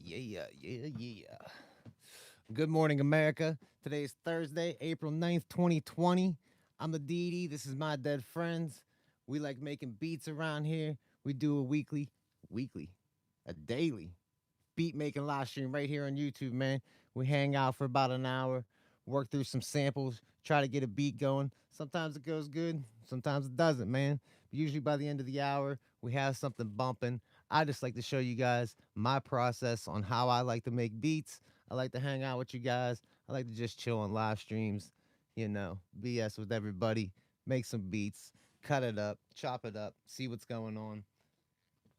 Yeah. Good morning, America. Today is Thursday, April 9th, 2020. I'm the DD. This is my dead friends. We like making beats around here. We do a weekly, a daily beat making live stream right here on YouTube, man. We hang out for about an hour, work through some samples, try to get a beat going. Sometimes it goes good, sometimes it doesn't, man. But usually by the end of the hour, we have something bumping. I just like to show you guys my process on how I like to make beats. I like to hang out with you guys. I like to just chill on live streams, BS with everybody, make some beats, cut it up, chop it up, see what's going on.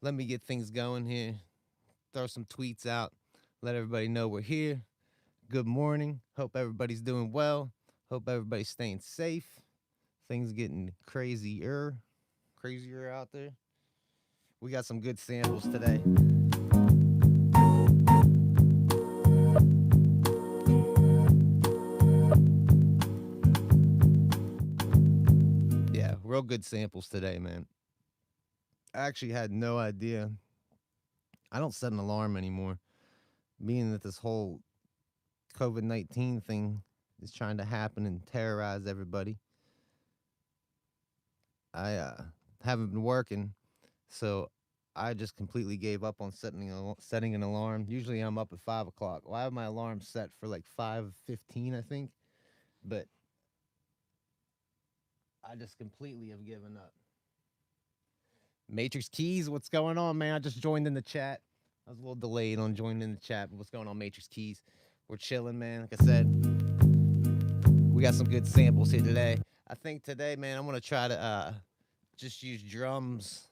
Let me get things going here, throw some tweets out, let everybody know we're here. Good morning. Hope everybody's doing well. Hope everybody's staying safe. Things getting crazier out there. We got some good samples today. Yeah, real good samples today, man. I actually had no idea. I don't set an alarm anymore, being that this whole COVID-19 thing is trying to happen and terrorize everybody. I haven't been working, so I just completely gave up on setting an alarm. Usually I'm up at 5 o'clock. Well, I have my alarm set for like 5:15, I think, but I just completely have given up. Matrix Keys, what's going on, man? I just joined in the chat. I was a little delayed on joining in the chat, but what's going on, Matrix Keys? We're chilling, man. Like I said, we got some good samples here today. I think today, man, I'm gonna try to just use drums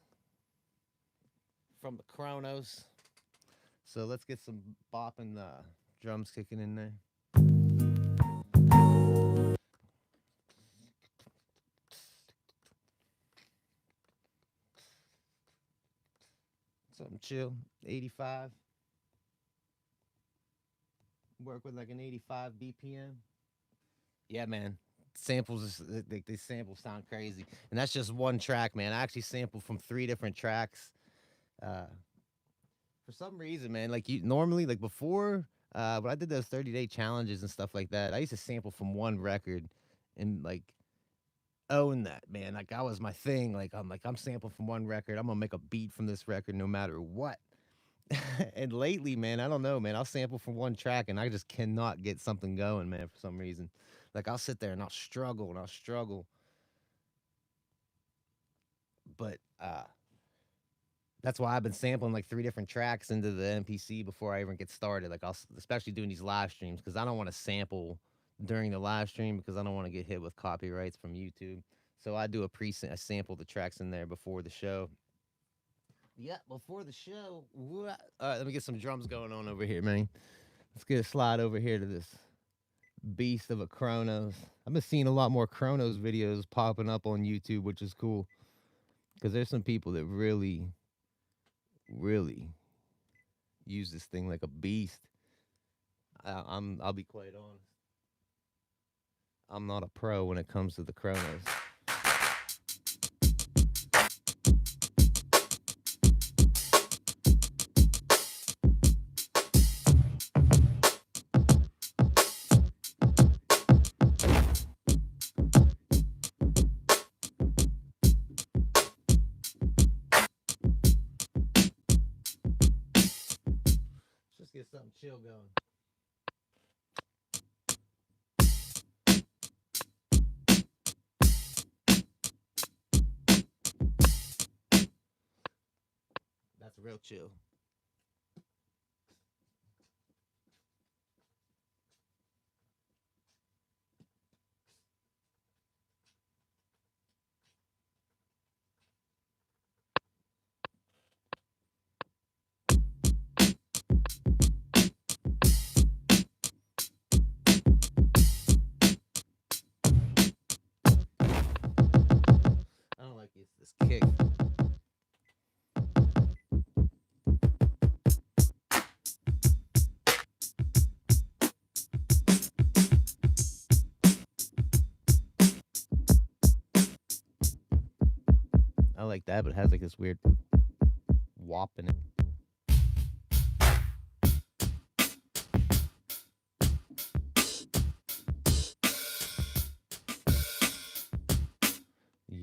from the Chronos. So let's get some bopping drums kicking in there. Something chill. 85. Work with like an 85 BPM. Yeah, man. Samples, these samples sound crazy. And that's just one track, man. I actually sampled from 3 different tracks. Uh, for some reason, man, like you normally, like before, when I did those 30-day challenges and stuff like that, I used to sample from one record and like own that, man. Like that was my thing. I'm sampling from one record. I'm gonna make a beat from this record no matter what. And lately, man, I don't know, man. I'll sample from one track and I just cannot get something going, man, for some reason. Like I'll sit there and I'll struggle. But that's why I've been sampling like 3 different tracks into the MPC before I even get started. Like especially doing these live streams because I don't want to sample during the live stream because I don't want to get hit with copyrights from YouTube. So I do I sample the tracks in there before the show. Yeah, before the show. What? All right, let me get some drums going on over here, man. Let's get a slide over here to this beast of a Chronos. I've been seeing a lot more Chronos videos popping up on YouTube, which is cool because there's some people that really use this thing like a beast. I'll be quite honest. I'm not a pro when it comes to the Chronos. Let's just get something chill going. That's real chill. I don't like this kick. I like that, but it has like this weird whop in it.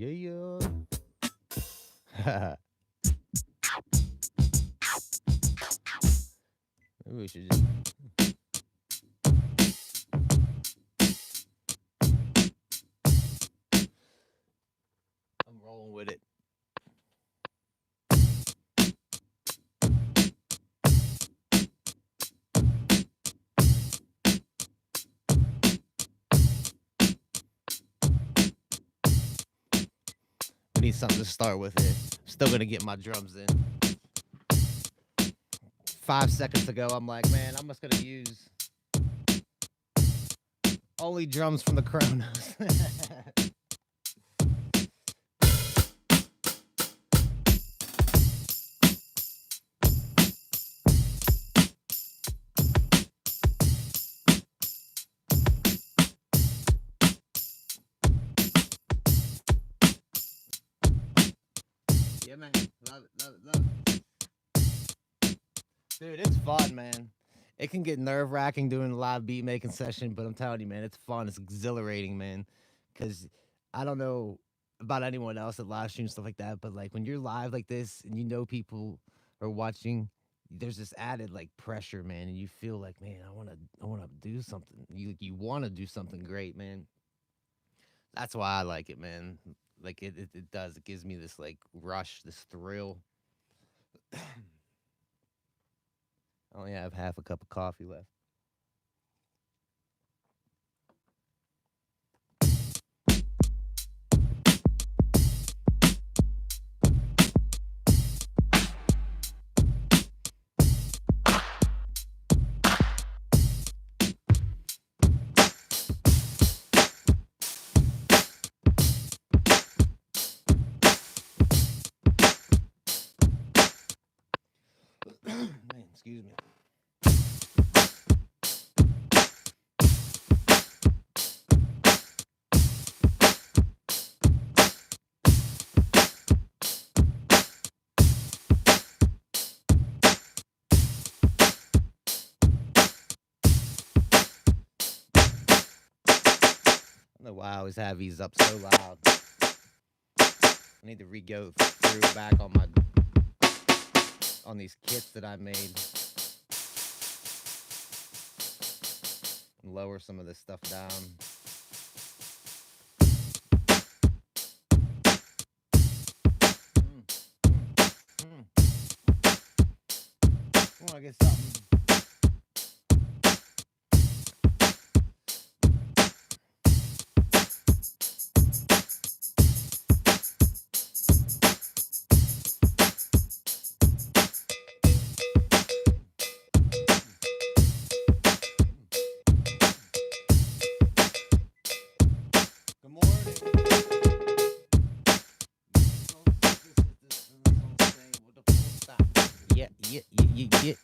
Yeah. Maybe we should just. I'm rolling with it. We need something to start with here. Still gonna get my drums in. 5 seconds ago, I'm like, man, I'm just gonna use only drums from the Chronos. Yeah, man. Love it. Dude, it's fun, man. It can get nerve-wracking doing a live beat making session, but I'm telling you, man, it's fun. It's exhilarating, man. Because I don't know about anyone else that live stream stuff like that, but like when you're live like this and you know people are watching, there's this added like pressure, man, and you feel like, man, I wanna do something. You want to do something great, man. That's why I like it, man. Like it does. It gives me this like rush, this thrill. I only have half a cup of coffee left. Man, excuse me. I don't know why I always have these up so loud. I need to re-go through back on these kits that I made and lower some of this stuff down. I want to get something.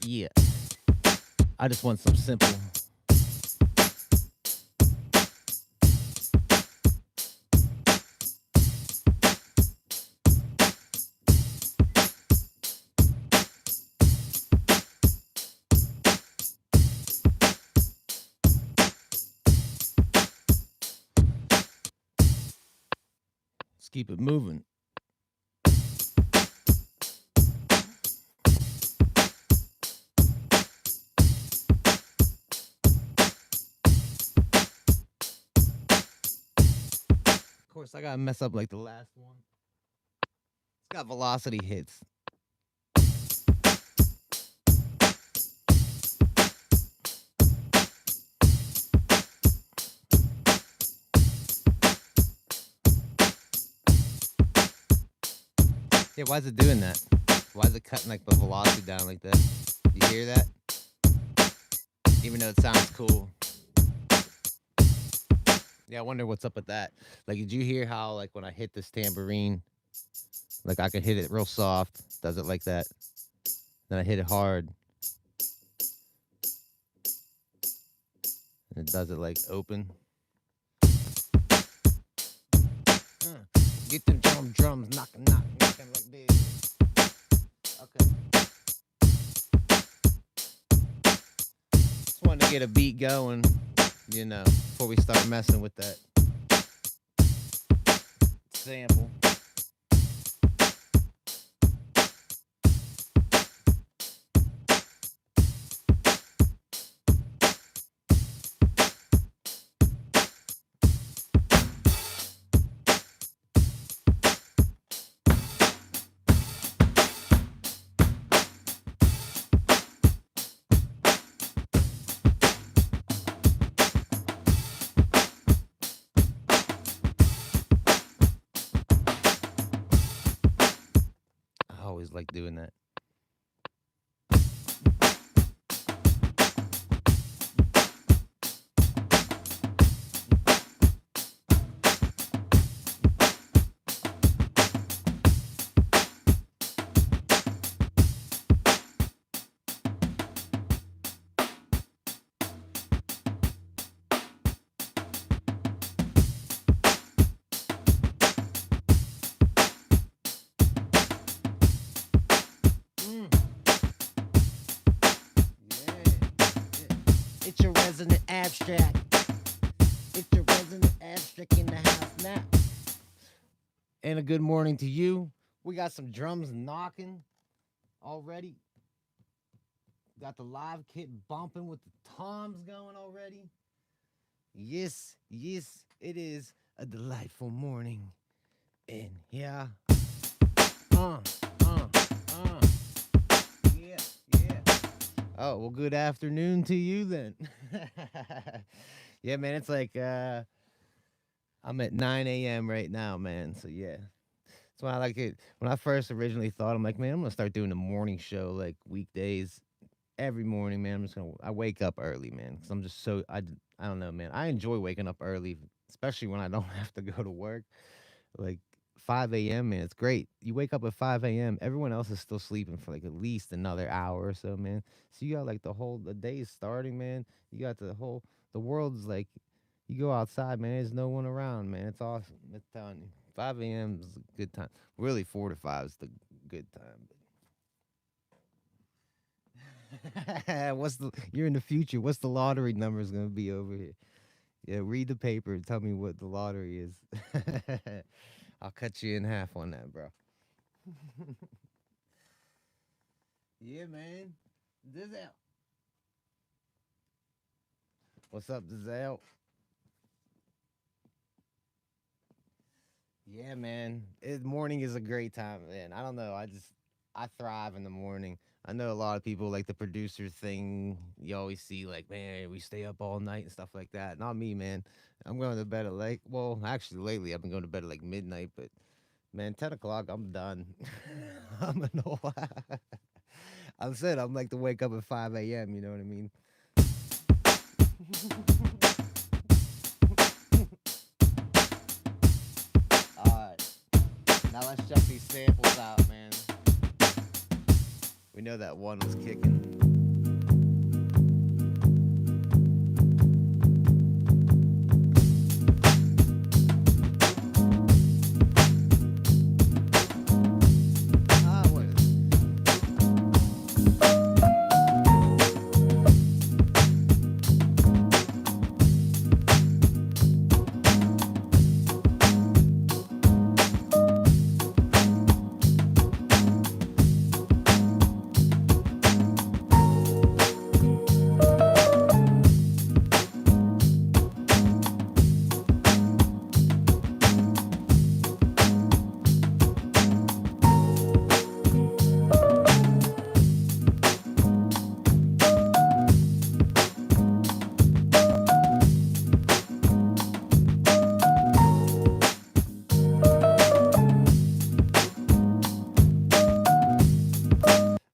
Yeah. I just want some simple. Let's keep it moving. Of course, I gotta mess up like the last one. It's got velocity hits. Yeah, why is it doing that? Why is it cutting like the velocity down like that? You hear that? Even though it sounds cool. Yeah, I wonder what's up with that. Like, did you hear how, like, when I hit this tambourine, like, I could hit it real soft, does it like that? Then I hit it hard, and it does it, like, open. Get them drums, knocking like this. Okay. Just wanted to get a beat going, you know, before we start messing with that sample. like doing that. It's your resident abstract. It's your resident abstract in the house now. And a good morning to you. We got some drums knocking already. Got the live kit bumping with the toms going already. Yes, yes, it is a delightful morning. And yeah. Yeah, yeah. Oh, well, good afternoon to you then. Yeah, man, it's like I'm at 9 a.m. right now, man. So yeah. That's why I like it. When I first originally thought, I'm like, man, I'm gonna start doing a morning show like weekdays every morning, man. I wake up early, man, because I'm just so I don't know, man. I enjoy waking up early, especially when I don't have to go to work. Like 5 a.m., man, it's great. You wake up at 5 a.m. Everyone else is still sleeping for like at least another hour or so, man. So you got like the day is starting, man. You got the world's like, you go outside, man. There's no one around, man. It's awesome. I'm telling you, 5 a.m. is a good time. Really, 4 to 5 is the good time. You're in the future. What's the lottery numbers gonna be over here? Yeah, read the paper and tell me what the lottery is. I'll cut you in half on that, bro. Yeah, man. Dizel. What's up, Dizel? Yeah, man. Morning is a great time, man. I don't know. I thrive in the morning. I know a lot of people like the producer thing. You always see like, man, we stay up all night and stuff like that. Not me, man. I'm going to bed at like, well, actually lately I've been going to bed at like midnight, but man, 10 o'clock I'm done. I'm an old. I'm said I'm like to wake up at 5 a.m. You know what I mean? All right. Now let's check these samples out, man. We know that one was kicking.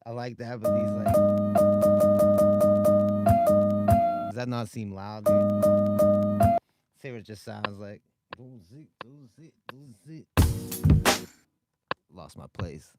Like that, but these like, does that not seem loud, dude? See what it just sounds like. Lost my place.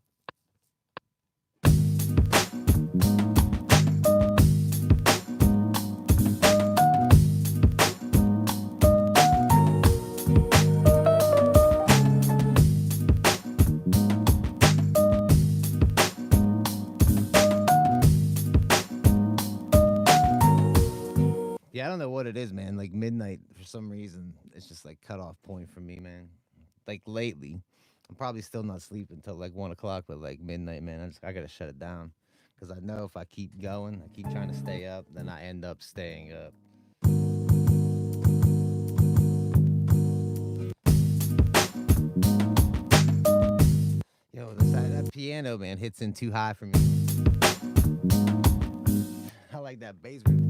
Yeah, I don't know what it is, man. Like midnight, for some reason, it's just like cut off point for me, man. Like lately, I'm probably still not sleeping until like 1 o'clock, but like midnight, man, I gotta shut it down because I know if I keep going, I keep trying to stay up, then I end up staying up. Yo, that piano, man, hits in too high for me. I like that bass riff.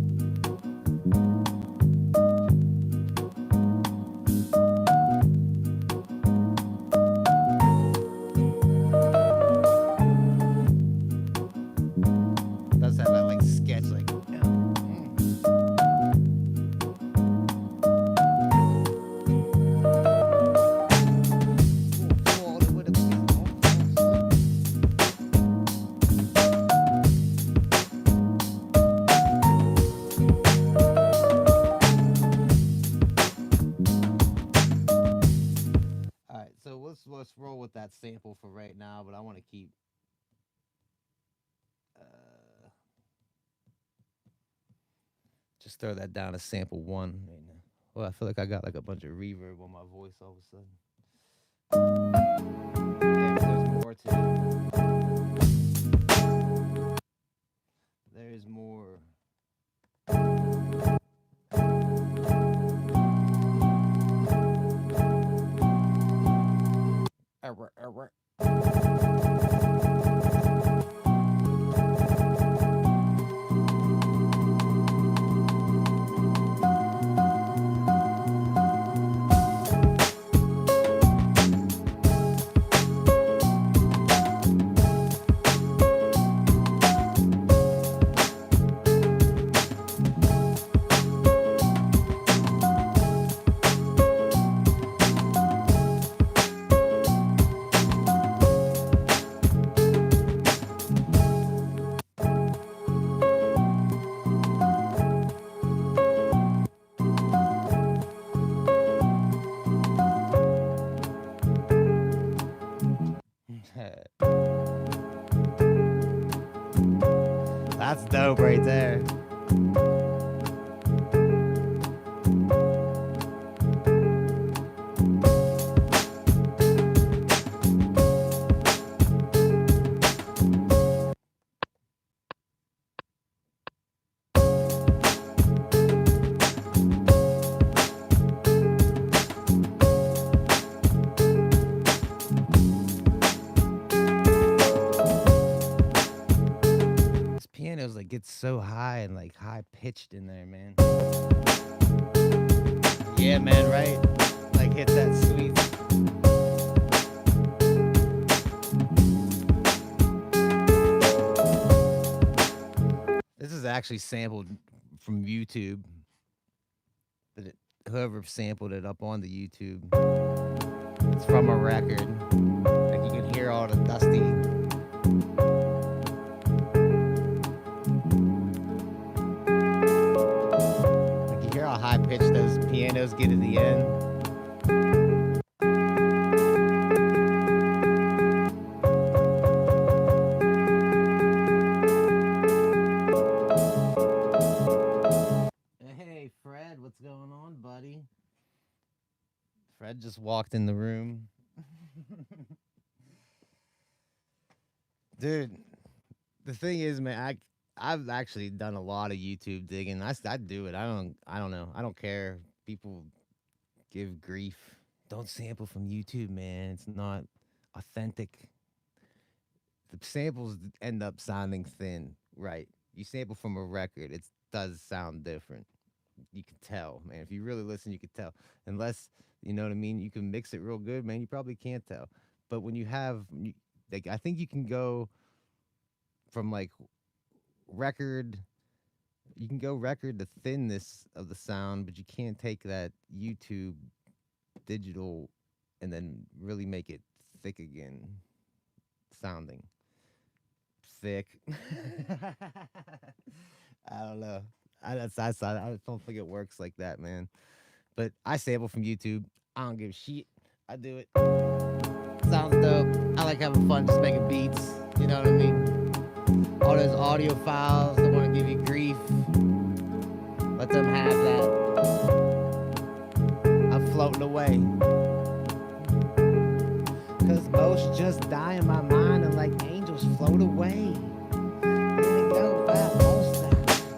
want to keep just throw that down as sample one right now. Well, I feel like I got like a bunch of reverb on my voice all of a sudden. Yeah, there's more to it. There's more. That's dope right there. Pianos like get so high and like high pitched in there, man. Yeah, man, right? Like hit that sweet. This is actually sampled from YouTube. But whoever sampled it up on the YouTube. It's from a record. Like you can hear all the dusty. How high pitched those pianos get at the end. Hey, Fred, what's going on, buddy? Fred just walked in the room. Dude, the thing is, man, I've actually done a lot of YouTube digging. I do it. I don't know. I don't care. People give grief. Don't sample from YouTube, man. It's not authentic. The samples end up sounding thin, right? You sample from a record, it does sound different. You can tell, man. If you really listen, you can tell. Unless, you know what I mean, you can mix it real good, man, you probably can't tell. But when you have, like, I think you can go from like record, you can go record the thinness of the sound, but you can't take that YouTube digital and then really make it thick again sounding. Thick. I don't know. I don't think it works like that, man. But I sample from YouTube. I don't give a shit. I do it. Sounds dope. I like having fun just making beats. You know what I mean? All those audio files that want to give you grief. Let them have that. I'm floating away. Cause most just die in my mind and like angels float away. Get it go, most now.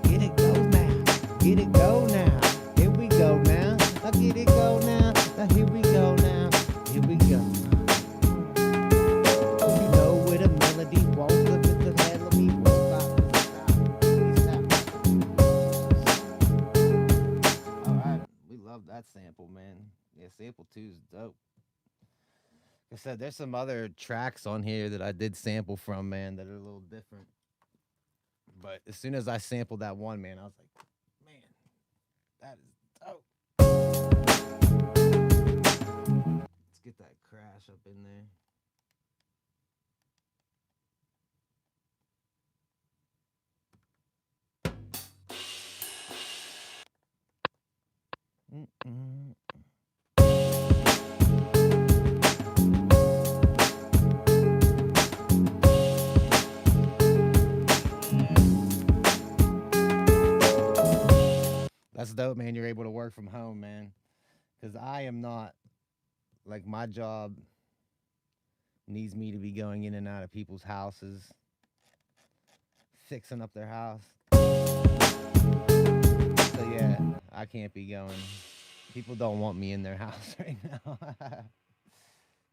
Get it go now. Get it go now. Here we go now. I get it go now. Now here we go now. Here we go. You know where the melody won't flip it to head. Let me roll out. Alright, we love that sample, man. Yeah, sample 2 is dope. Like I said, there's some other tracks on here that I did sample from, man, that are a little different. But as soon as I sampled that one, man, I was like, man, that is dope. Let's get that crash up in there. That's dope, man. You're able to work from home, man. Because I am not. Like, my job needs me to be going in and out of people's houses, fixing up their house. So, yeah, I can't be going. People don't want me in their house right now.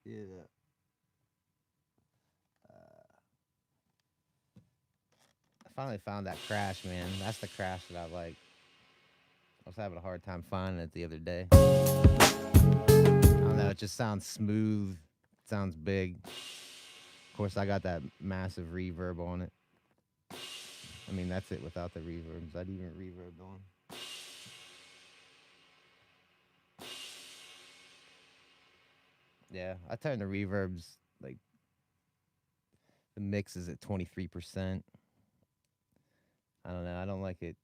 Yeah. I finally found that crash, man. That's the crash that I like. I was having a hard time finding it the other day. I don't know. It just sounds smooth. It sounds big. Of course, I got that massive reverb on it. I mean, that's it without the reverb. Is that even reverb on? Yeah, I turned the reverbs, like, the mix is at 23%. I don't know. I don't like it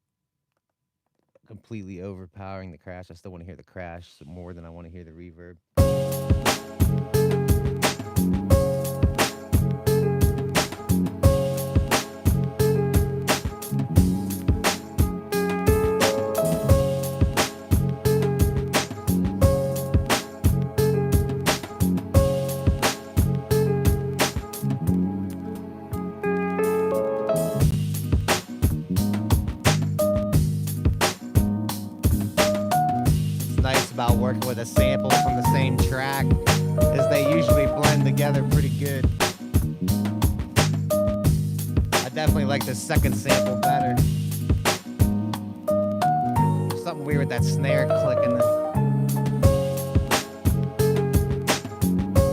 completely overpowering the crash. I still want to hear the crash more than I want to hear the reverb. About working with a sample from the same track is they usually blend together pretty good. I definitely like the second sample better. There's something weird with that snare clicking.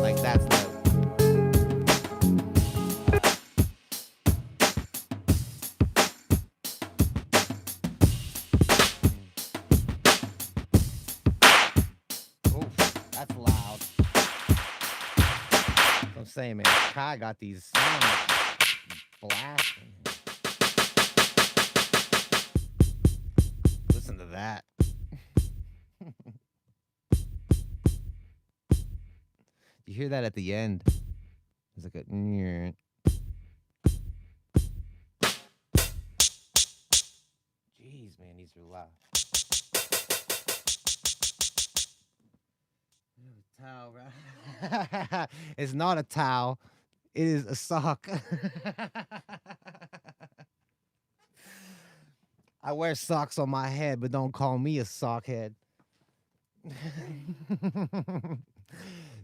Like, that's dope. That's loud. I'm saying, man, Kai got these sounds blasting. Listen to that. You hear that at the end? It's like a. Jeez, man, these are loud. Towel, right? It's not a towel. It is a sock. I wear socks on my head, but don't call me a sockhead.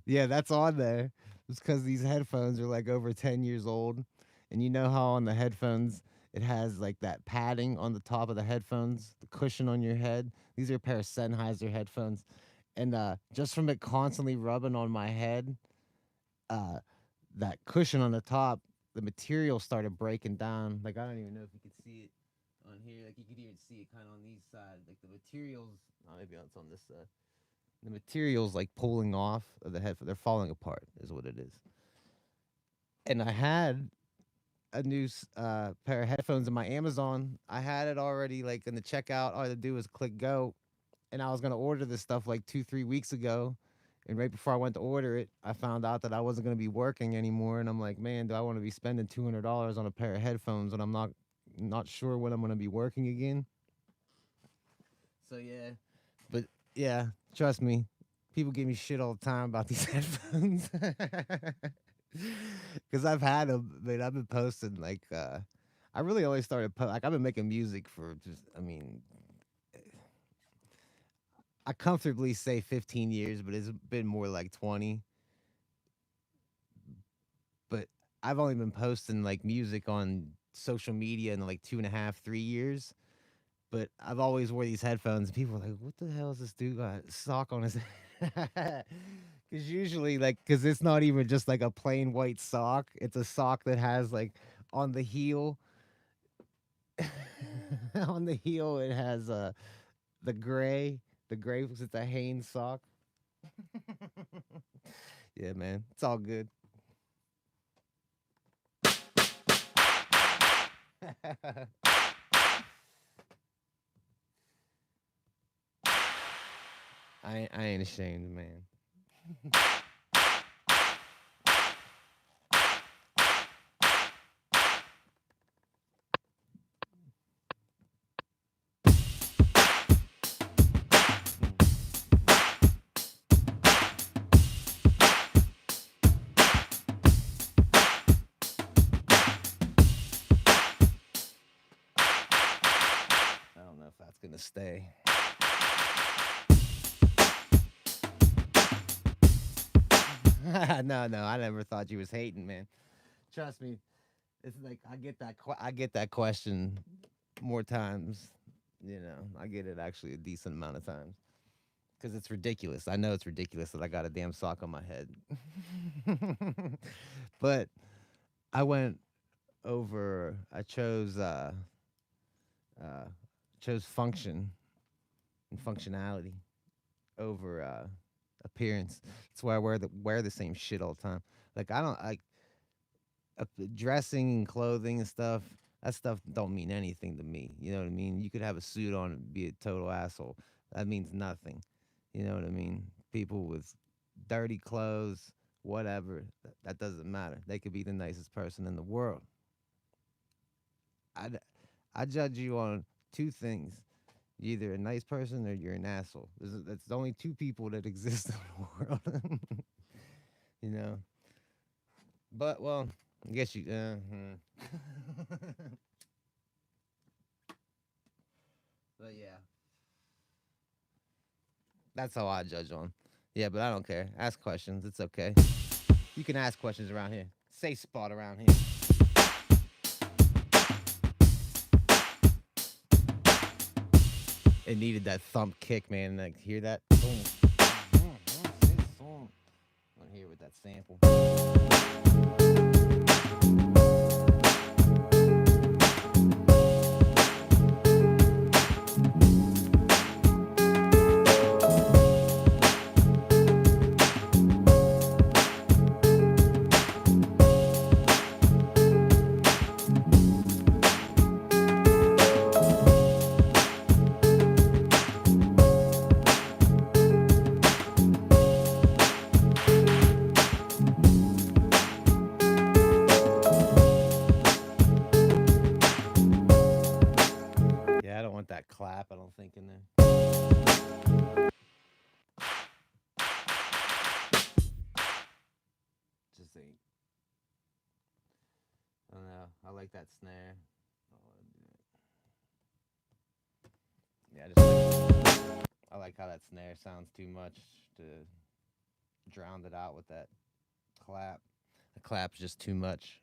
Yeah, that's on there. It's because these headphones are like over 10 years old. And you know how on the headphones it has like that padding on the top of the headphones, the cushion on your head? These are a pair of Sennheiser headphones. And just from it constantly rubbing on my head, that cushion on the top, the material started breaking down. Like, I don't even know if you could see it on here. Like, you could even see it kind of on these sides. Like, the materials, maybe it's on this side. The materials like pulling off of the head. They're falling apart, is what it is. And I had a new pair of headphones in my Amazon. I had it already like in the checkout. All I had to do was click go. And I was going to order this stuff like 2-3 weeks ago. And right before I went to order it, I found out that I wasn't going to be working anymore. And I'm like, man, do I want to be spending $200 on a pair of headphones when I'm not sure when I'm going to be working again? So, yeah. But, yeah, trust me. People give me shit all the time about these headphones. Because I've had them. I mean, I've been posting, like, I really only started, like, I've been making music for just, I mean, I comfortably say 15 years, but it's been more like 20. But I've only been posting like music on social media in like 2.5, 3 years. But I've always wore these headphones. And people are like, what the hell is this dude got a sock on his head? Because usually, like, because it's not even just like a plain white sock. It's a sock that has like on the heel. On the heel, it has the gray. The gray because it's a Hanes sock. Yeah, man. It's all good. I ain't ashamed, man. gonna stay. No, I never thought you was hating, man. Trust me, it's like I get that question more times. You know, I get it actually a decent amount of times because it's ridiculous. I know it's ridiculous that I got a damn sock on my head, but I went over. I uh, chose function and functionality over appearance. That's why I wear the same shit all the time. Like I don't like dressing and clothing and stuff. That stuff don't mean anything to me. You know what I mean? You could have a suit on and be a total asshole. That means nothing. You know what I mean? People with dirty clothes, whatever, that doesn't matter. They could be the nicest person in the world. I, I judge you on two things. You're either a nice person or you're an asshole. That's the only two people that exist in the world. You know? But, well, I guess you. But yeah, that's how I judge on. Yeah, but I don't care. Ask questions. It's okay. You can ask questions around here. Safe spot around here. It needed that thump kick, man. Like, hear that? Boom. I'm here with that sample. Yeah, I don't want that clap, I don't think, in there. Just ain't. I don't know. I like that snare. Yeah, I like how that snare sounds too much to drown it out with that clap. The clap's just too much.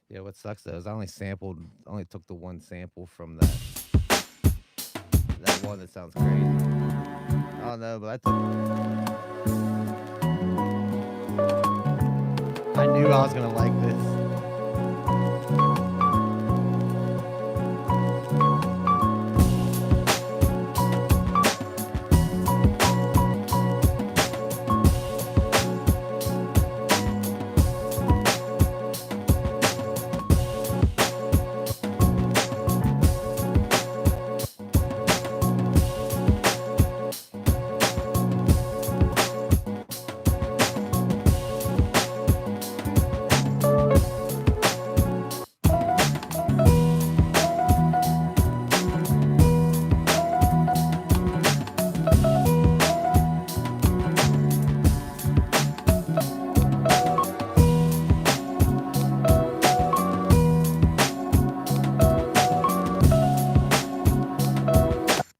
Yeah, what sucks though is I only took the one sample from that one that sounds crazy. I don't know, but I knew I was gonna like this.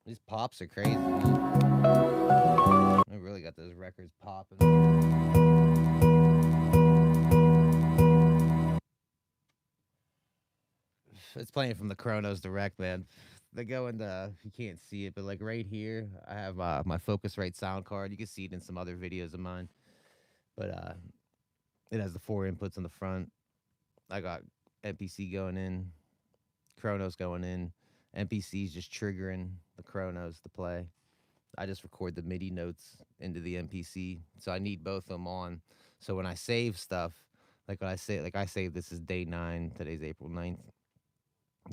These pops are crazy. I really got those records popping. It's playing from the Chronos Direct, man. they go into, you can't see it, but like right here, I have my Focusrite sound card. You can see it in some other videos of mine, but it has the four inputs on the front. I got MPC going in, Chronos going in. MPC's just triggering the Chronos to play. I just record the MIDI notes into the MPC, so I need both of them on. So when I save stuff, like when I say, like I save this is day 9. Today's April 9th.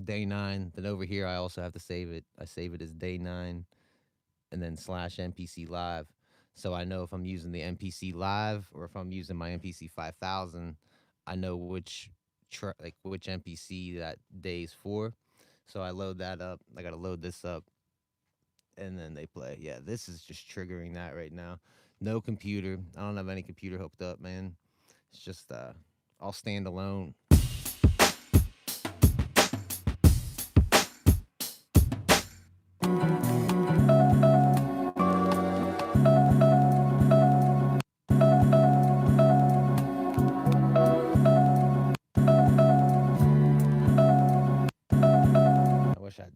Day 9. Then over here, I also have to save it. I save it as day 9, and then slash MPC live. So I know if I'm using the MPC live or if I'm using my MPC 5000, I know which like which MPC that day's for. So I load that up. I gotta load this up, and then they play. Yeah, this is just triggering that right now. No computer. I don't have any computer hooked up, man. It's just all standalone. I wish I'd.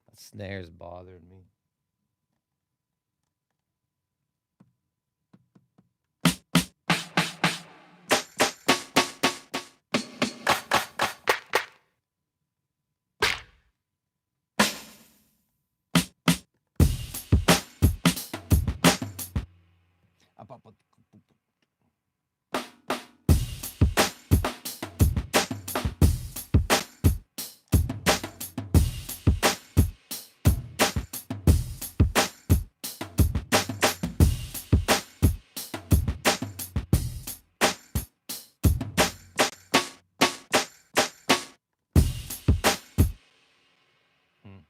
That snare's bothering me. Up, up, up. Hmm.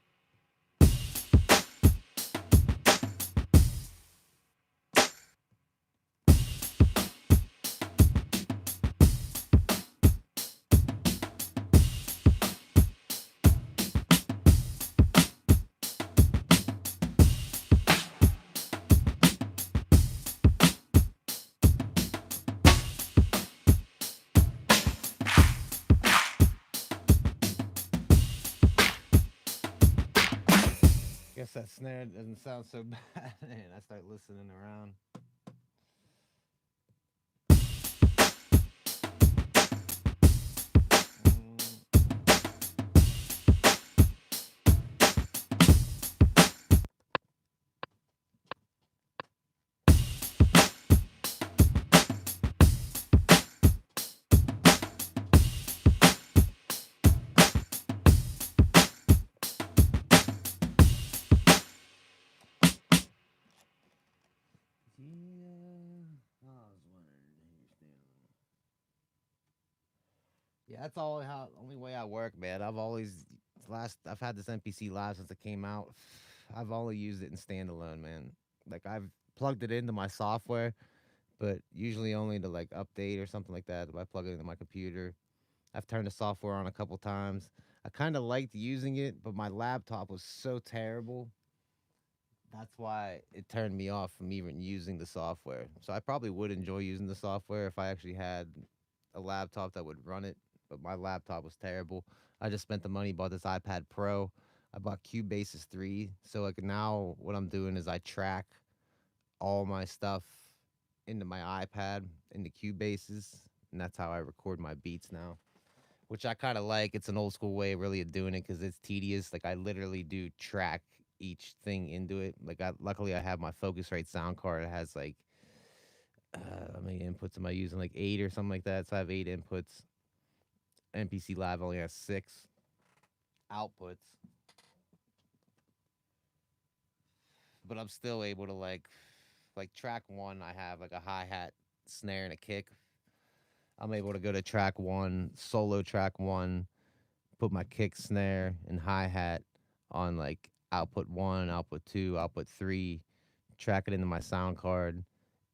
Guess that snare doesn't sound so bad. And I start listening around. Mm. Yeah, that's all how only way I work, man. I've had this MPC live since it came out. I've only used it in standalone, man. Like I've plugged it into my software, but usually only to like update or something like that. If I plug it into my computer, I've turned the software on a couple times. I kind of liked using it, but my laptop was so terrible. That's why it turned me off from even using the software. So I probably would enjoy using the software if I actually had a laptop that would run it, but my laptop was terrible. I just spent the money, bought this iPad Pro. I bought Cubase's 3. So like now what I'm doing is I track all my stuff into my iPad into Cubase's, and that's how I record my beats now. Which I kind of like. It's an old school way really of doing it because it's tedious. Like I literally do track each thing into it. Like luckily I have my Focusrite sound card. It has like how many inputs am I using? Like 8 or something like that. So I have 8 inputs. MPC Live only has 6 outputs, but I'm still able to like like track 1, I have like a hi-hat, snare, and a kick. I'm able to go to track 1, solo track 1, put my kick, snare, and hi-hat on like output 1, output 2, output 3, track it into my sound card,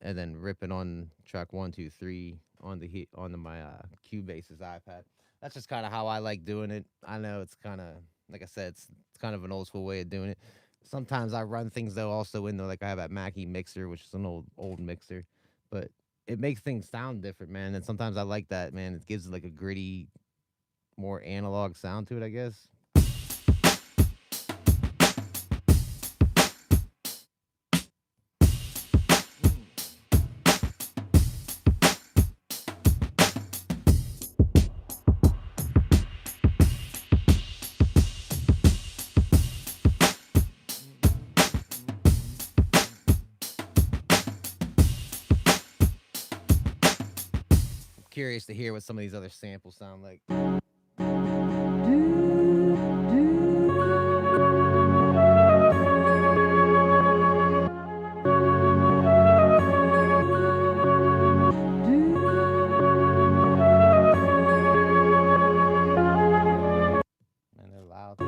and then rip it on track 1, 2, 3 on the onto my Cubase's iPad. That's just kind of how I like doing it. I know it's kind of, like I said, it's kind of an old school way of doing it. Sometimes I run things though also in there, like I have that Mackie mixer, which is an old mixer, but it makes things sound different, man. And sometimes I like that, man. It gives it like a gritty, more analog sound to it, I guess. Curious to hear what some of these other samples sound like. Man, they're loud.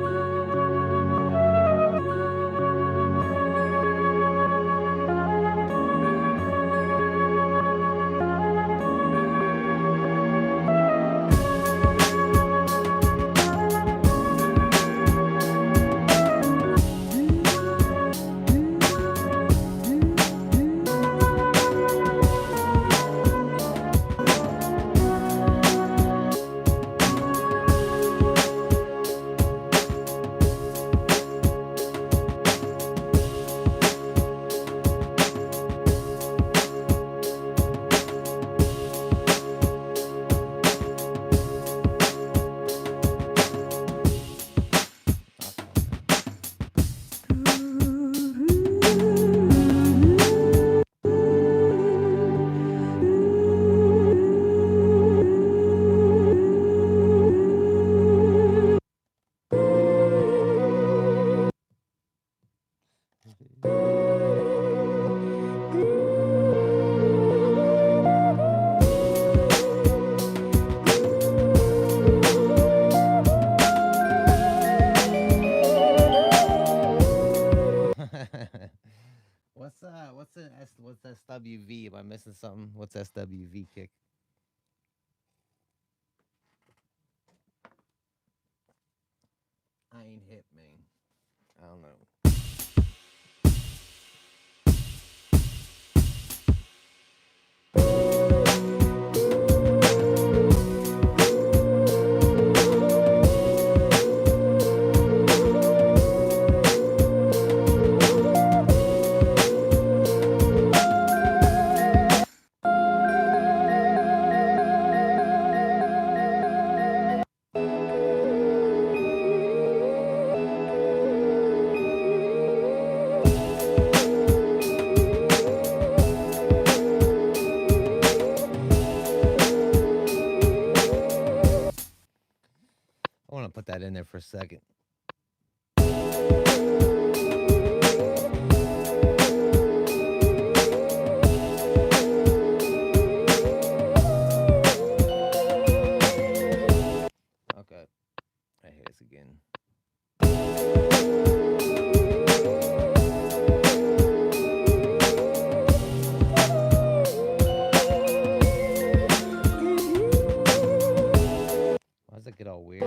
What's SWV? Am I missing something? What's SWV kick? I ain't hip, man. I don't know. I want to put that in there for a second. Okay, I hear this again. Why does it get all weird?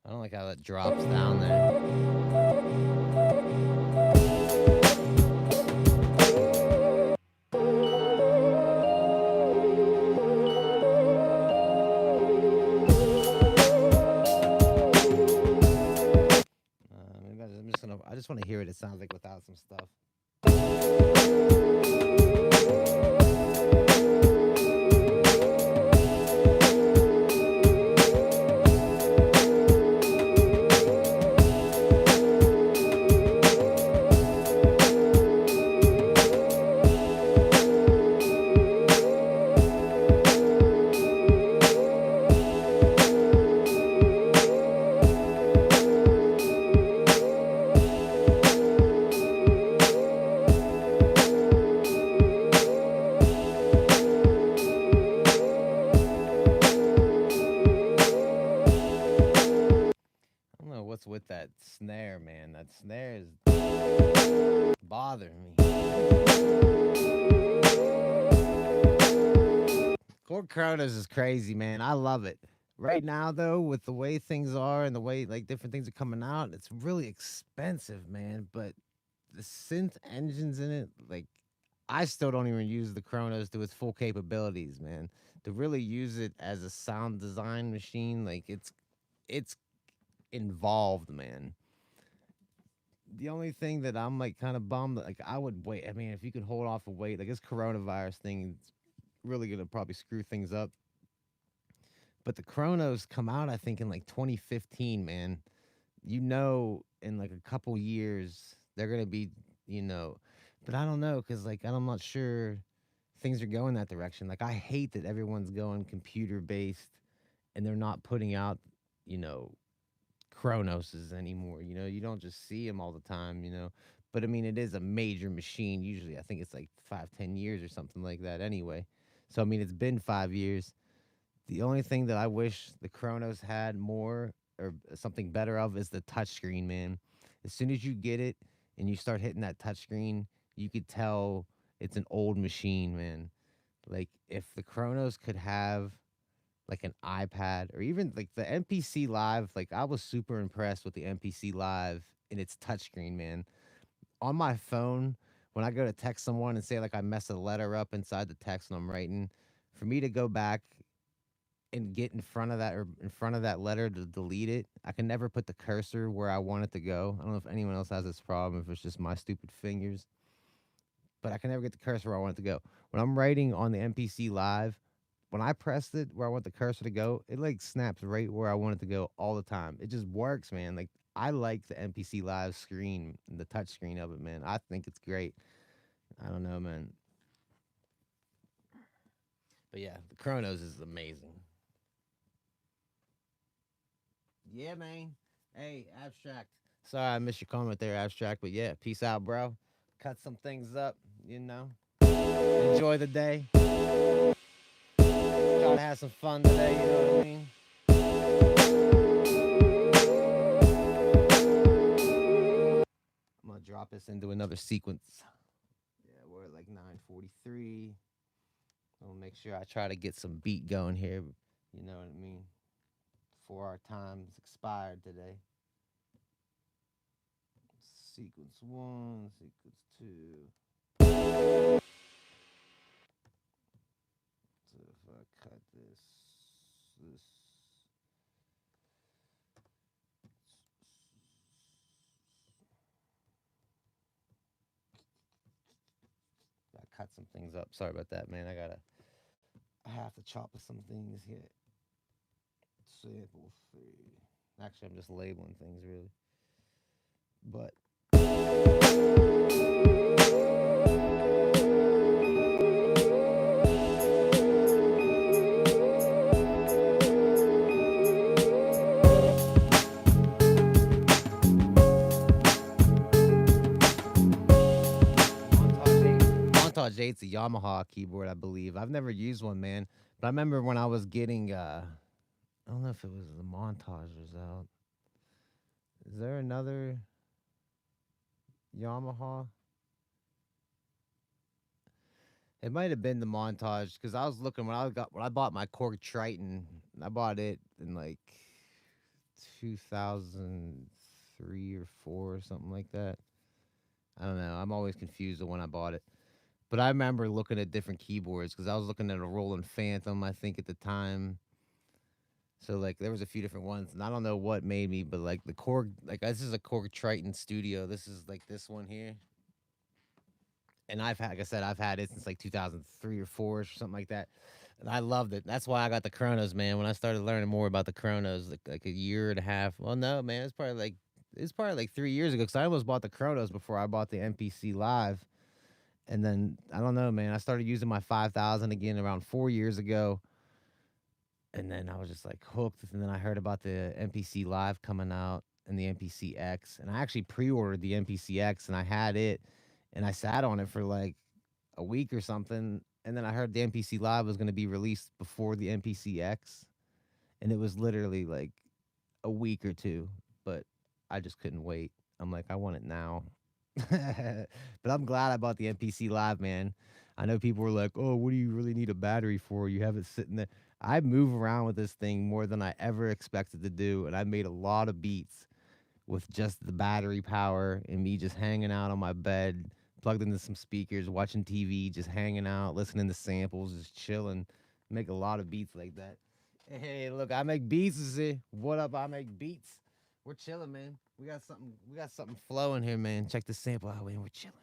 I don't like how that drops down there. Maybe I'm just gonna. I just want to hear what it sounds like without some stuff. what's with that snare, man. That snare is bothering me. Core Kronos is crazy, man. I love it. Right now, though, with the way things are and the way like different things are coming out, it's really expensive, man. But the synth engines in it, like I still don't even use the Kronos to its full capabilities, man. To really use it as a sound design machine, like it's involved, man. The only thing that I'm like kind of bummed, like I would wait. I mean, if you could hold off a wait, like this coronavirus thing is really gonna probably screw things up. But the Chronos come out, I think, in like 2015, man. In like a couple years, they're gonna be, you know, but I don't know, cause like I'm not sure things are going that direction. Like I hate that everyone's going computer based and they're not putting out, you know, Chronoses anymore. You don't just see them all the time. But I mean, it is a major machine. Usually, I think it's like 5, 10 years or something like that. Anyway, so I mean, it's been 5 years. The only thing that I wish the Chronos had more or something better of is the touchscreen, man. As soon as you get it and you start hitting that touchscreen, you could tell it's an old machine, man. Like if the Chronos could have like an iPad or even like the MPC Live, like I was super impressed with the MPC Live in its touchscreen, man. On my phone, when I go to text someone and say like I mess a letter up inside the text and I'm writing, for me to go back and get in front of that or in front of that letter to delete it, I can never put the cursor where I want it to go. I don't know if anyone else has this problem, if it's just my stupid fingers, but I can never get the cursor where I want it to go. When I'm writing on the MPC Live, when I pressed it where I want the cursor to go, it like snaps right where I want it to go all the time. It just works, man. Like I like the MPC Live screen, the touch screen of it, man. I think it's great. I don't know, man. But yeah, the Chronos is amazing. Yeah, man. Hey, Abstract. Sorry I missed your comment there, Abstract. But yeah, peace out, bro. Cut some things up, you know. Enjoy the day. Try to have some fun today, you know what I mean? I'm gonna drop this into another sequence. Yeah, we're at like 9:43. I'll make sure I try to get some beat going here. You know what I mean? Before our time's expired today. Sequence one, sequence two. So if I cut this. I cut some things up. Sorry about that, man. I have to chop some things here. Sample free. Actually, I'm just labeling things really. But Montage 8's a Yamaha keyboard, I believe. I've never used one, man. But I remember when I was getting I don't know if it was the Montage was out. Is there another Yamaha? It might have been the Montage because I was looking when I bought my Korg Triton. I bought it in like 2003 or four or something like that. I don't know. I'm always confused of when I bought it. But I remember looking at different keyboards because I was looking at a Roland Phantom, I think, at the time. So like there was a few different ones, and I don't know what made me, but like the Korg, like this is a Korg Triton Studio. This is like this one here, and I've had, like I said, I've had it since like 2003 or four or something like that, and I loved it. That's why I got the Chronos, man. When I started learning more about the Chronos, like a year and a half. Well, no, man, it's probably like 3 years ago because I almost bought the Chronos before I bought the MPC Live, and then I don't know, man. I started using my 5000 again around 4 years ago, and then I was just like hooked. And then I heard about the MPC Live coming out and the MPC X, and I actually pre-ordered the MPC X, and I had it, and I sat on it for like a week or something, and then I heard the MPC Live was going to be released before the MPC X, and it was literally like a week or two. But I just couldn't wait. I'm like, I want it now. But I'm glad I bought the MPC Live, man. I know people were like, "Oh, what do you really need a battery for? You have it sitting there." I move around with this thing more than I ever expected to do, and I made a lot of beats with just the battery power and me just hanging out on my bed, plugged into some speakers, watching TV, just hanging out, listening to samples, just chilling. Make a lot of beats like that. Hey, look, I make beats. Is it? What up? I make beats. We're chilling, man. We got something. We got something flowing here, man. Check the sample out, man. We're chilling.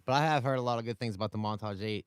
But I have heard a lot of good things about the Montage 8.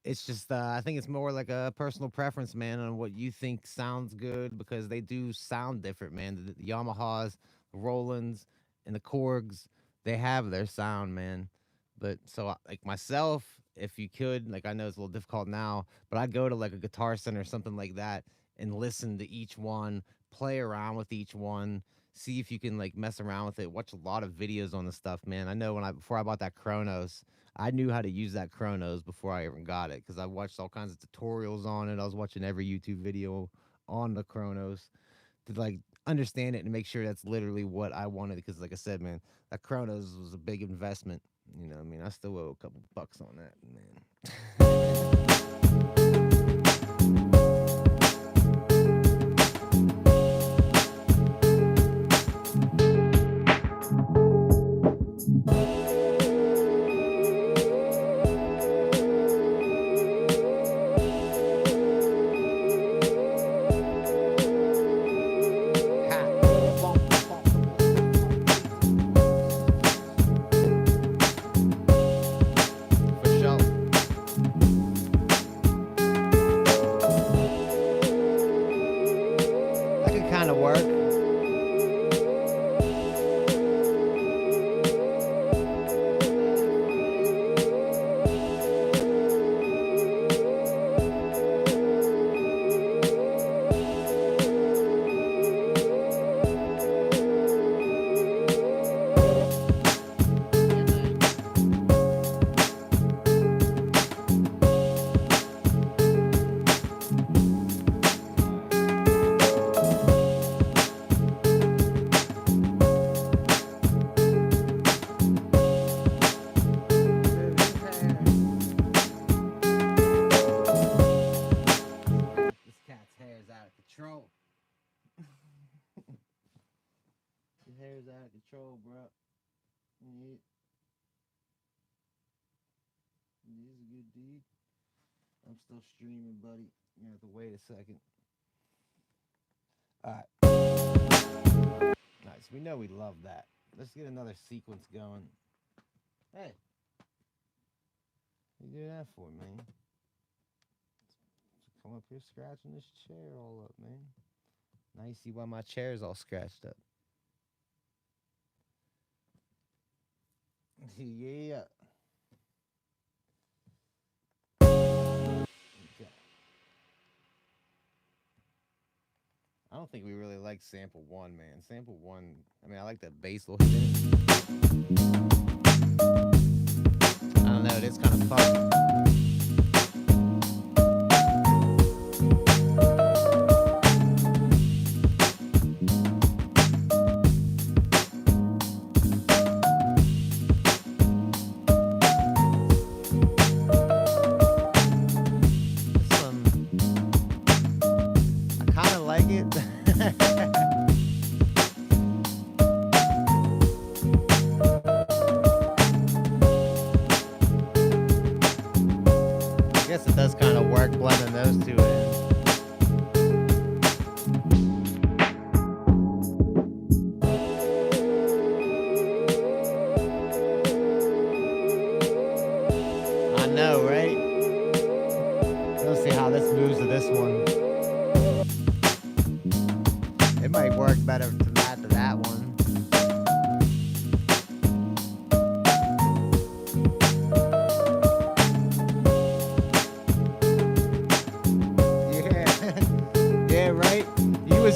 It's just, I think it's more like a personal preference, man, on what you think sounds good because they do sound different, man. The Yamahas, the Rolands, and the Korgs, they have their sound, man. But so, like myself, if you could, like I know it's a little difficult now, but I'd go to like a Guitar Center or something like that and listen to each one, play around with each one, see if you can like mess around with it. Watch a lot of videos on the stuff, man. I know before I bought that Kronos, I knew how to use that Kronos before I even got it because I watched all kinds of tutorials on it. I was watching every YouTube video on the Kronos to like understand it and make sure that's literally what I wanted. Because, like I said, man, that Kronos was a big investment. You know what I mean? I still owe a couple bucks on that, man. Hair's out of control, bro. Yeah. This is a good deed. I'm still streaming, buddy. You have to wait a second. Alright. Nice. We know we love that. Let's get another sequence going. Hey. What you do that for, man? Come up here scratching this chair all up, man. Now you see why my chair's all scratched up. Yeah. Okay. I don't think we really like sample one, man. Sample one, I mean, I like that bass little hit. I don't know, it is kind of fun.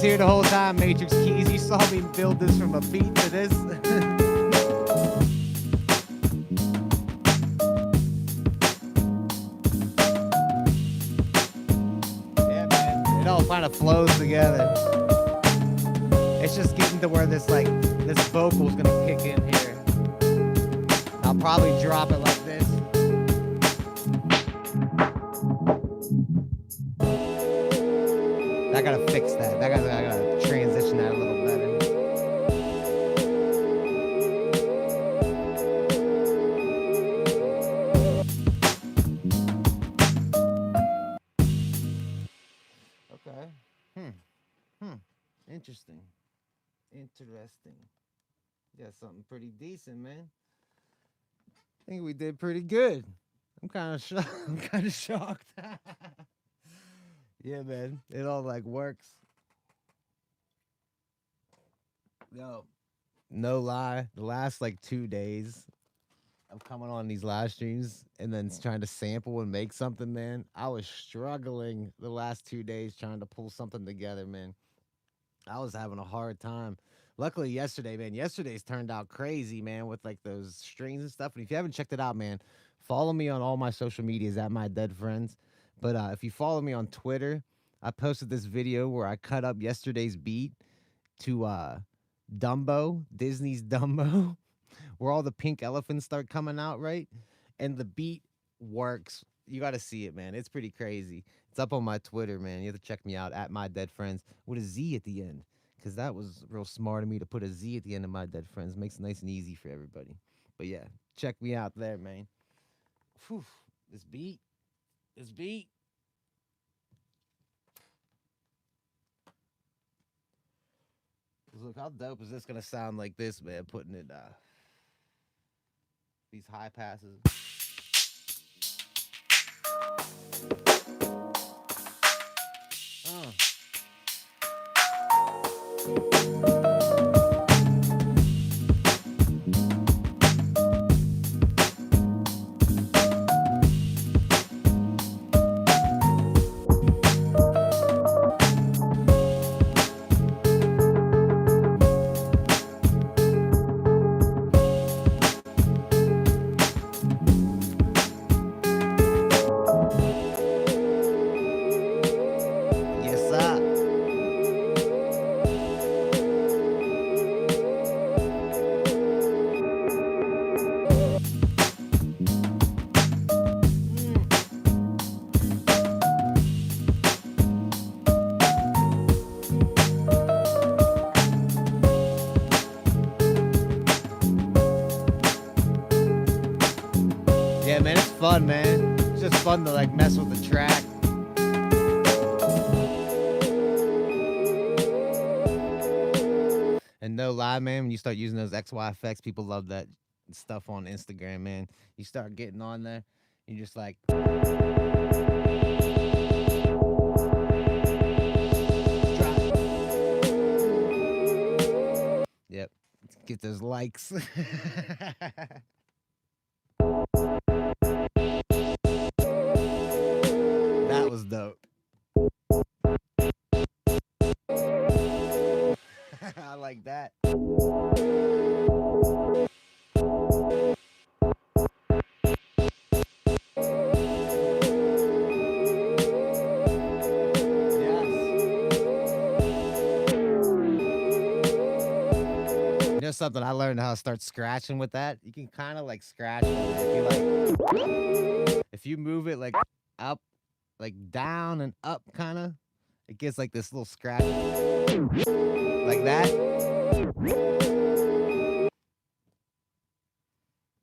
Here the whole time, Matrix Keys. You saw me build this from a beat to this. all kind of flows together. It's just getting to where this vocal's gonna kick in here. I'll probably drop it like this. I gotta fix that. I gotta transition that a little better. Okay. Interesting. Got something pretty decent, man. I think we did pretty good. I'm kind of shocked. I'm kind of shocked. Yeah, man. It all like works. Yo, no lie. The last like 2 days of coming on these live streams and then trying to sample and make something, man. I was struggling the last 2 days trying to pull something together, man. I was having a hard time. Luckily, yesterday, man, yesterday's turned out crazy, man, with like those strings and stuff. And if you haven't checked it out, man, follow me on all my social medias at MyDeadFriendz. But if you follow me on Twitter, I posted this video where I cut up yesterday's beat to Dumbo, Disney's Dumbo, where all the pink elephants start coming out, right? And the beat works. You got to see it, man. It's pretty crazy. It's up on my Twitter, man. You have to check me out at MyDeadFriendz with a Z at the end, because that was real smart of me to put a Z at the end of MyDeadFriendz. Makes it nice and easy for everybody. But yeah, check me out there, man. Whew, this beat. Look, how dope is this gonna sound like this, man? Putting it these high passes. Yeah, man, it's fun, man. It's just fun to like mess with the track. And no lie, man, when you start using those XY effects, people love that stuff on Instagram, man. You start getting on there, you just like yep. Get those likes. That was dope. I like that. You know something? I learned how to start scratching with that. You can kind of like scratch it if you move it like up, like down and up, kind of. It gets like this little scratch, like that.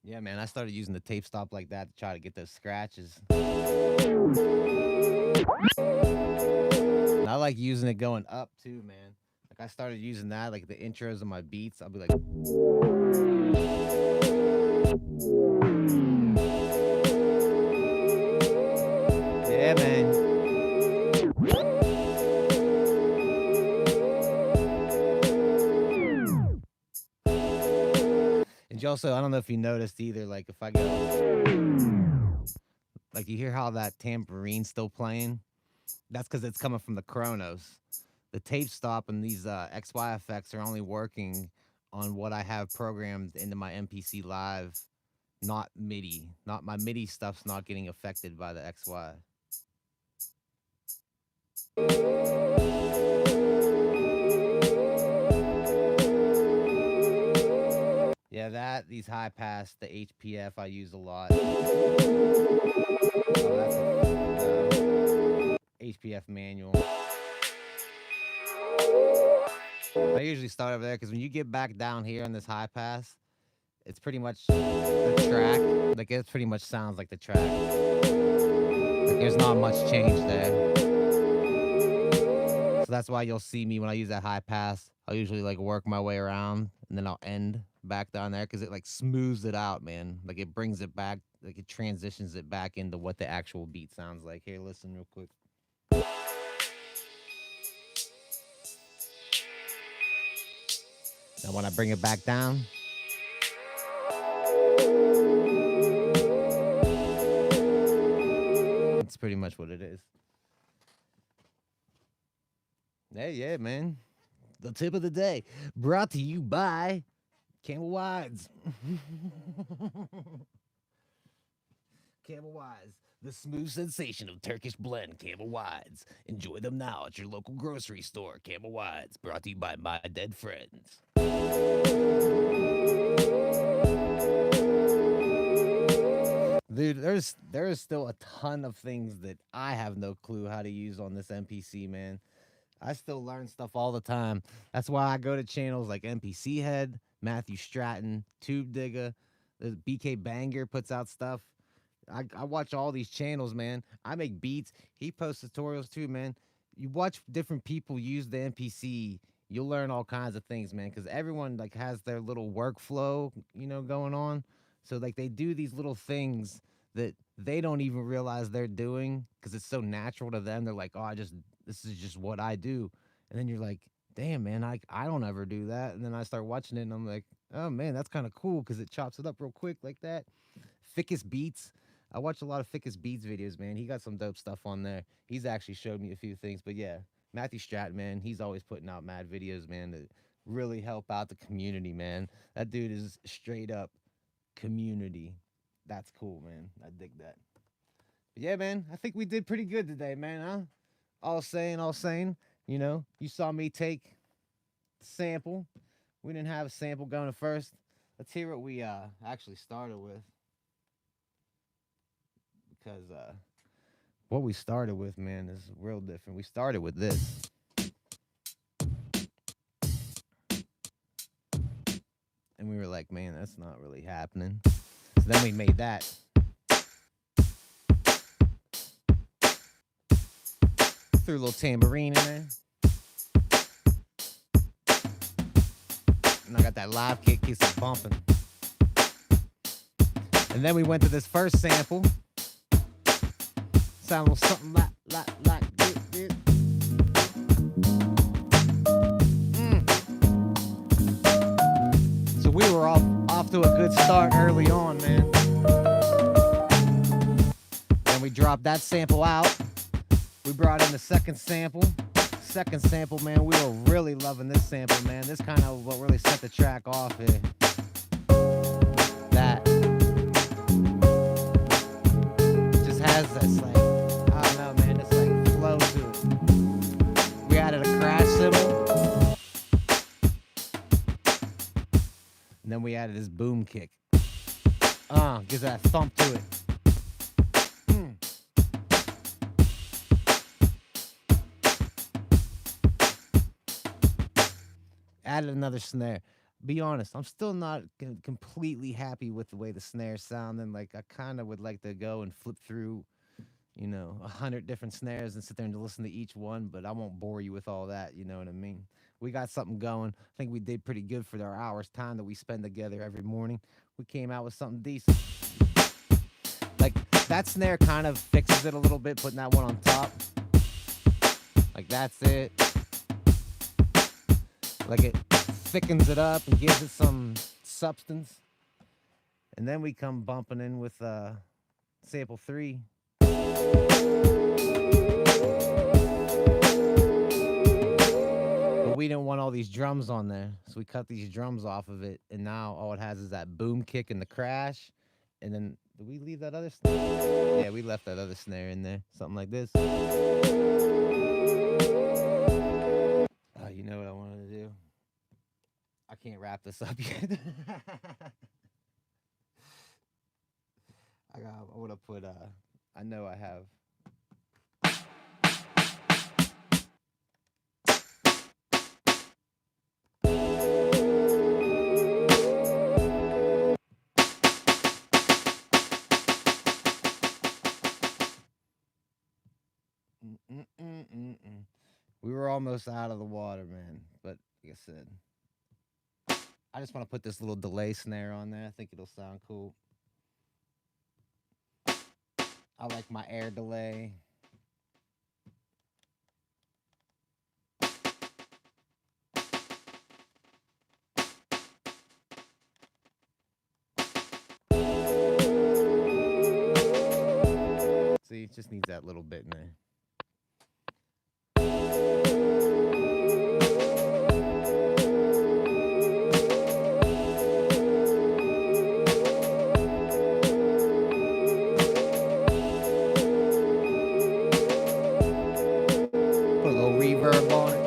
Yeah, man, I started using the tape stop like that to try to get those scratches. And I like using it going up too, man. Like I started using that, like the intros of my beats. I'll be like, yeah, man. And also, I don't know if you noticed either, like if I go, like you hear how that tamperine's still playing? That's because it's coming from the Chronos. The tape stop and these XY effects are only working on what I have programmed into my MPC Live, not MIDI. Not my MIDI stuff's not getting affected by the XY. Yeah, these high pass, the HPF I use a lot. Oh, that's the HPF manual. I usually start over there because when you get back down here on this high pass, it's pretty much the track. Like it pretty much sounds like the track. Like there's not much change there. So that's why you'll see me when I use that high pass. I'll usually like work my way around and then I'll end back down there because it like smooths it out, man. Like it brings it back, like it transitions it back into what the actual beat sounds like. Here, listen real quick. Now when I bring it back down, that's pretty much what it is. Hey, yeah, man. The tip of the day brought to you by Camel Wides. Camel Wides, the smooth sensation of Turkish blend. Camel Wides. Enjoy them now at your local grocery store. Camel Wides, brought to you by My Dead Friends. Dude, there is still a ton of things that I have no clue how to use on this MPC, man. I still learn stuff all the time. That's why I go to channels like MPC Head, Matthew Stratton, Tube Digger, the BK Banger puts out stuff. I watch all these channels, man. I make beats. He posts tutorials too, man. You watch different people use the MPC, you'll learn all kinds of things, man. Because everyone like has their little workflow, going on. So like they do these little things that they don't even realize they're doing because it's so natural to them. They're like, oh, this is just what I do. And then you're like, damn, man, I don't ever do that. And then I start watching it and I'm like, oh man, that's kind of cool because it chops it up real quick like that. Fickus Beats. I watch a lot of Fickus Beats videos, man. He got some dope stuff on there. He's actually showed me a few things. But yeah, Matthew Stratton, man, he's always putting out mad videos, man, that really help out the community, man. That dude is straight up community. That's cool, man. I dig that. But yeah, man, I think we did pretty good today, man, huh? All sane. You saw me take the sample. We didn't have a sample going at first. Let's hear what we actually started with. Because what we started with, man, is real different. We started with this. And we were like, man, that's not really happening. So then we made that. Threw a little tambourine in there. And I got that live kick, keeps it bumping. And then we went to this first sample. Sound a little something like this. So we were off to a good start early on, man. Then we dropped that sample out. We brought in the second sample. Second sample, man, we were really loving this sample, man. This kind of what really set the track off here. That just has this like, I don't know, man, this like flow to it. We added a crash cymbal. And then we added this boom kick. Gives that thump to it. Added another snare. Be honest, I'm still not completely happy with the way the snares sound, and like I kind of would like to go and flip through, 100 different snares and sit there and listen to each one. But I won't bore you with all that. You know what I mean? We got something going. I think we did pretty good for our hours time that we spend together every morning. We came out with something decent. Like that snare kind of fixes it a little bit, putting that one on top. Like that's it. Like it thickens it up and gives it some substance. And then we come bumping in with sample 3. But we didn't want all these drums on there, so we cut these drums off of it, and now all it has is that boom kick and the crash. And then did we leave that other snare? Yeah, we left that other snare in there. Something like this. You know what I wanted to do? I can't wrap this up yet. I want to put, I know I have. We were almost out of the water, man. But like I said, I just want to put this little delay snare on there. I think it'll sound cool. I like my air delay. See, it just needs that little bit in there. Put a little reverb on it.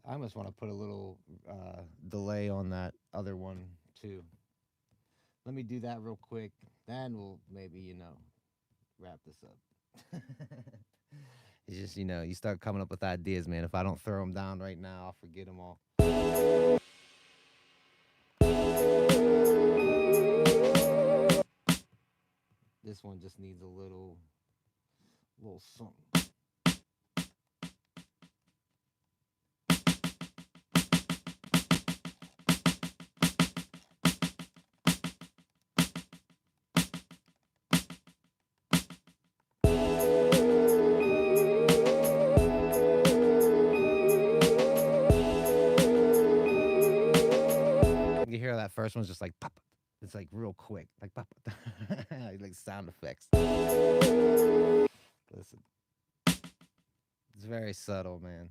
I almost want to put a little delay on that other one too. Let me do that real quick. Then we'll maybe, you know, wrap this up. It's just, you know, you start coming up with ideas, man. If I don't throw them down right now, I'll forget them all. This one just needs a little something. You hear that first one's just like pop. It's like real quick, like pop, like sound effects. Listen, it's very subtle, man.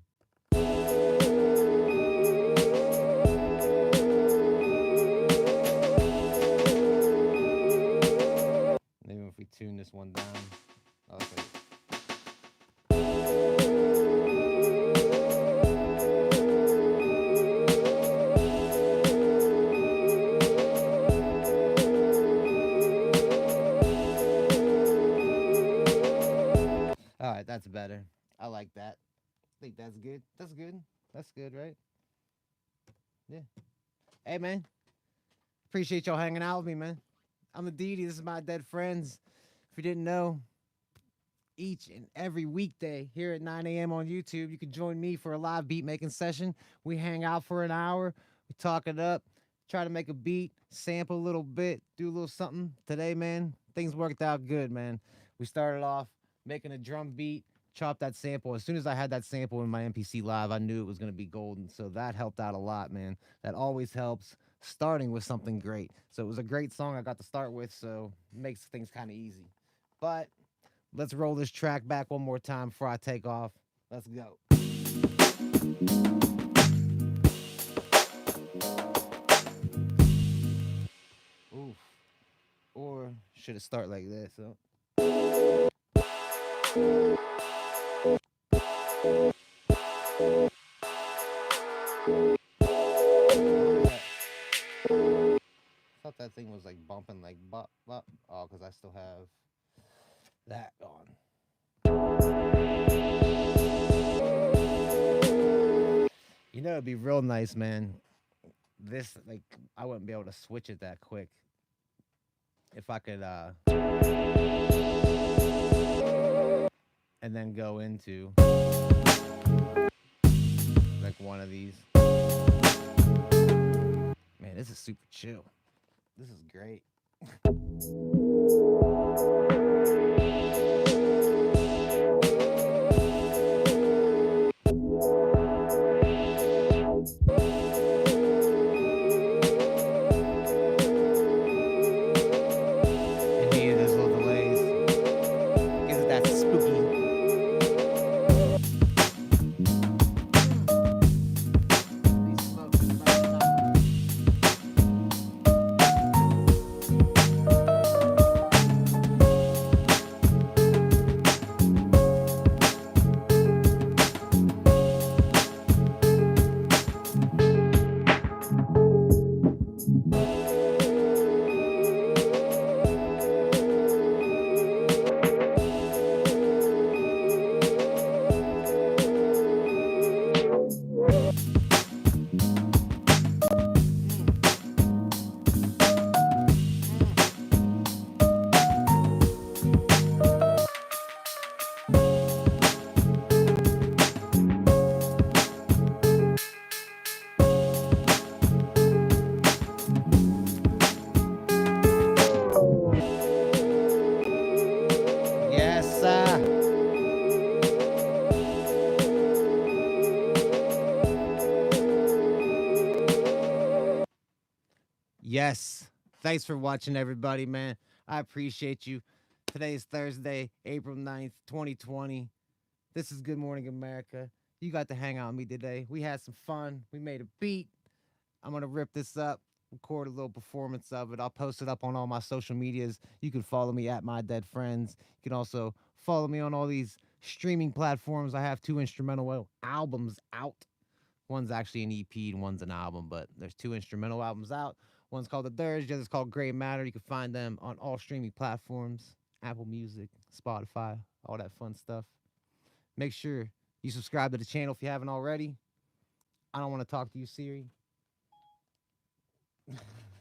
Maybe if we tune this one down. Okay. All right, that's better. I like that. I think that's good. That's good. That's good, right? Yeah. Hey, man. Appreciate y'all hanging out with me, man. I'm the Didi. This is my dead friends. If you didn't know, each and every weekday here at 9 a.m. on YouTube, you can join me for a live beat making session. We hang out for an hour. We talk it up. Try to make a beat, sample a little bit, do a little something. Today, man, things worked out good, man. We started off making a drum beat, chopped that sample. As soon as I had that sample in my MPC live, I knew it was going to be golden. So that helped out a lot, man. That always helps, starting with something great. So it was a great song I got to start with, so it makes things kind of easy. But let's roll this track back one more time before I take off. Let's go. Oof. Or should it start like this? So. I thought that thing was like bumping like bop bop. Oh, because I still have that on. You know, it'd be real nice, man. This, like, I wouldn't be able to switch it that quick. If I could, and then go into, like, one of these. Man, this is super chill. This is great. Yes. Thanks for watching, everybody, man. I appreciate you. Today is Thursday, April 9th, 2020. This is Good Morning America. You got to hang out with me today. We had some fun. We made a beat. I'm going to rip this up, record a little performance of it. I'll post it up on all my social medias. You can follow me at MyDeadFriendz. You can also follow me on all these streaming platforms. I have 2 instrumental albums out. One's actually an EP and one's an album, but there's 2 instrumental albums out. One's called The Dirge, the other's called Gray Matter. You can find them on all streaming platforms, Apple Music, Spotify, all that fun stuff. Make sure you subscribe to the channel if you haven't already. I don't want to talk to you, Siri.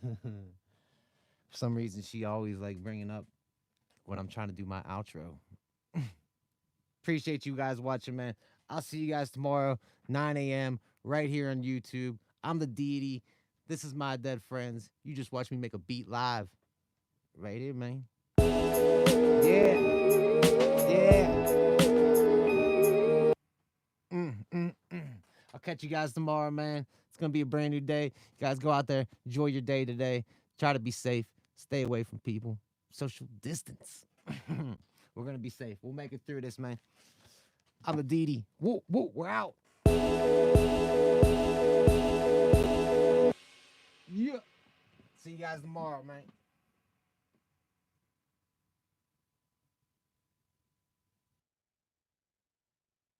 For some reason, she always like bringing up when I'm trying to do my outro. Appreciate you guys watching, man. I'll see you guys tomorrow, 9 a.m. right here on YouTube. I'm the deity. This is My Dead Friends. You just watch me make a beat live. Right here, man. Yeah. I'll catch you guys tomorrow, man. It's going to be a brand new day. You guys go out there, enjoy your day today. Try to be safe. Stay away from people. Social distance. We're going to be safe. We'll make it through this, man. I'm the deity. Woo, woo, we're out. Yeah. See you guys tomorrow, man.